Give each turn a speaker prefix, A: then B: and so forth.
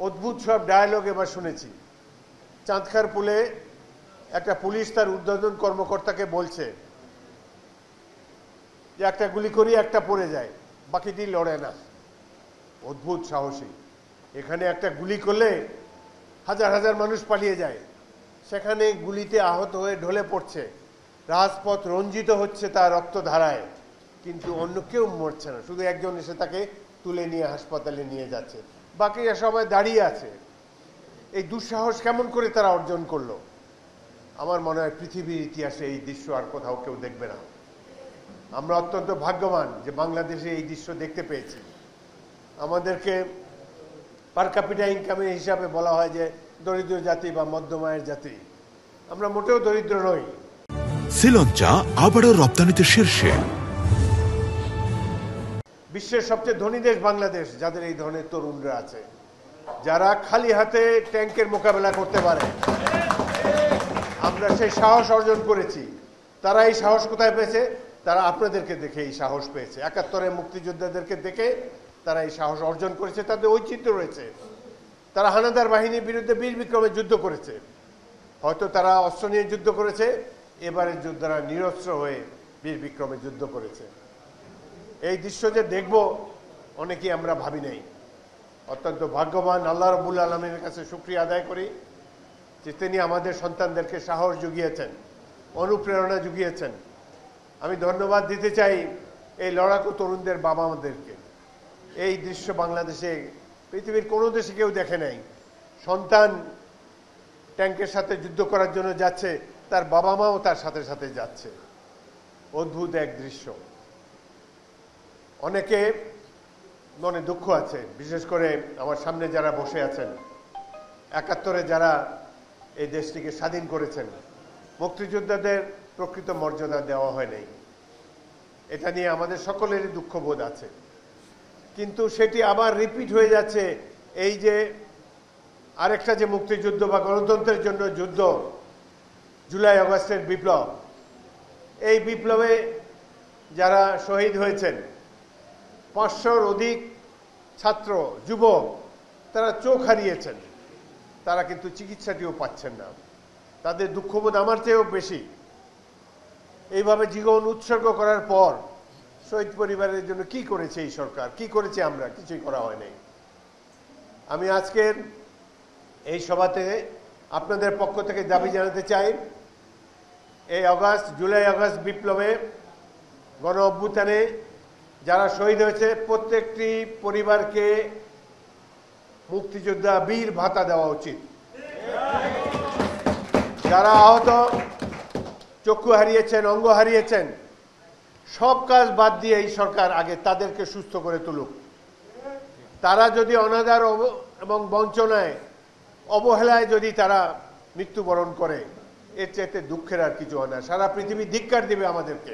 A: অদ্ভুত সব ডায়ালগ এবার শুনেছি। চাঁদখার পুলে একটা পুলিশ তার ঊর্ধ্বতন কর্মকর্তাকে বলছে যে একটা গুলি করি একটা পড়ে যায়, বাকিটি লড়ে না। অদ্ভুত সাহসী। এখানে একটা গুলি করলে হাজার হাজার মানুষ পালিয়ে যায়, সেখানে গুলিতে আহত হয়ে ঢলে পড়ছে, রাজপথ রঞ্জিত হচ্ছে তার রক্তধারায়, কিন্তু অন্য কেউ মরছে না, শুধু একজন এসে তাকে তুলে নিয়ে হাসপাতালে নিয়ে যাচ্ছে, বাকিরা সবাই দাঁড়িয়ে আছে। এই দুঃসাহস কেমন করে তারা অর্জন করলো? আমার মনে হয় পৃথিবীর ইতিহাসে এই দৃশ্য আর কোথাও কেউ দেখবে না। আমরা অত্যন্ত ভাগ্যবান যে বাংলাদেশে এই দৃশ্য দেখতে পেয়েছি। আমাদেরকে পার ক্যাপিটা ইনকামের হিসাবে বলা হয় যে দরিদ্র জাতি বা মধ্যম আয়ের জাতি। আমরা মোটেও দরিদ্র নই।
B: শ্রীলঙ্কা আবারও রপ্তানিতে শীর্ষে।
A: বিশ্বের সবচেয়ে ধনী দেশ বাংলাদেশ, যাদের এই ধরনের তরুণরা আছে, যারা খালি হাতে ট্যাঙ্কের মোকাবেলা করতে পারে। আমরা সেই সাহস অর্জন করেছি। তারা এই সাহস কোথায় পেয়েছে? তারা আপনাদেরকে দেখে এই সাহস পেয়েছে। ৭১-এর মুক্তিযোদ্ধাদেরকে দেখে তারা এই সাহস অর্জন করেছে। তাদের ঐচিত্র্য রয়েছে। তারা হানাদার বাহিনীর বিরুদ্ধে বীর বিক্রমে যুদ্ধ করেছে। হয়তো তারা অস্ত্র নিয়ে যুদ্ধ করেছে, এবারের যোদ্ধারা নিরস্ত্র হয়ে বীর বিক্রমে যুদ্ধ করেছে। এই দৃশ্য যে দেখব অনেকেই আমরা ভাবি নাই। অত্যন্ত ভাগ্যবান, আল্লাহ রাব্বুল আলামিনের কাছে শুকরিয়া আদায় করি যে তিনি আমাদের সন্তানদেরকে সাহস জুগিয়েছেন, অনুপ্রেরণা জুগিয়েছেন। আমি ধন্যবাদ দিতে চাই এই লড়াকু তরুণদের বাবা মাদেরকে। এই দৃশ্য বাংলাদেশে পৃথিবীর কোনো দেশে কেউ দেখে নাই। সন্তান ট্যাঙ্কের সাথে যুদ্ধ করার জন্য যাচ্ছে, তার বাবা মাও তার সাথে সাথে যাচ্ছে। অদ্ভুত এক দৃশ্য। অনেকে মনে দুঃখ আছে, বিশেষ করে আমার সামনে যারা বসে আছেন, ৭১-এ যারা এই দেশটিকে স্বাধীন করেছেন, মুক্তিযোদ্ধাদের প্রকৃত মর্যাদা দেওয়া হয় নাই। এটা নিয়ে আমাদের সকলেরই দুঃখবোধ আছে। কিন্তু সেটি আবার রিপিট হয়ে যাচ্ছে। এই যে আরেকটা যে মুক্তিযুদ্ধ বা গণতন্ত্রের জন্য যুদ্ধ, জুলাই আগস্টের বিপ্লব, এই বিপ্লবে যারা শহীদ হয়েছেন, ৫০০-র অধিক ছাত্র যুবক, তারা চোখ হারিয়েছেন, তারা কিন্তু চিকিৎসাটিও পাচ্ছেন না। তাদের দুঃখবোধ আমার চেয়েও বেশি। এইভাবে জীবন উৎসর্গ করার পর শহীদ পরিবারের জন্য কি করেছে এই সরকার, কি করেছে আমরা? কিছুই করা হয় নাই। আমি আজকের এই সভাতে আপনাদের পক্ষ থেকে দাবি জানাতে চাই, এই জুলাই আগস্ট বিপ্লবে গণ অভ্যুত্থানে যারা শহীদ হয়েছে প্রত্যেকটি পরিবারকে মুক্তিযোদ্ধা বীর ভাতা দেওয়া উচিত। যারা আহত, চক্ষু হারিয়েছেন, অঙ্গ হারিয়েছেন, সব কাজ বাদ দিয়ে এই সরকার আগে তাদেরকে সুস্থ করে তুলুক। তারা যদি অনাদার এবং বঞ্চনায়, অবহেলায় যদি তারা মৃত্যুবরণ করে, এর চাইতে দুঃখের আর কিছু হয় না। সারা পৃথিবী ধিক্কার দিবে আমাদেরকে।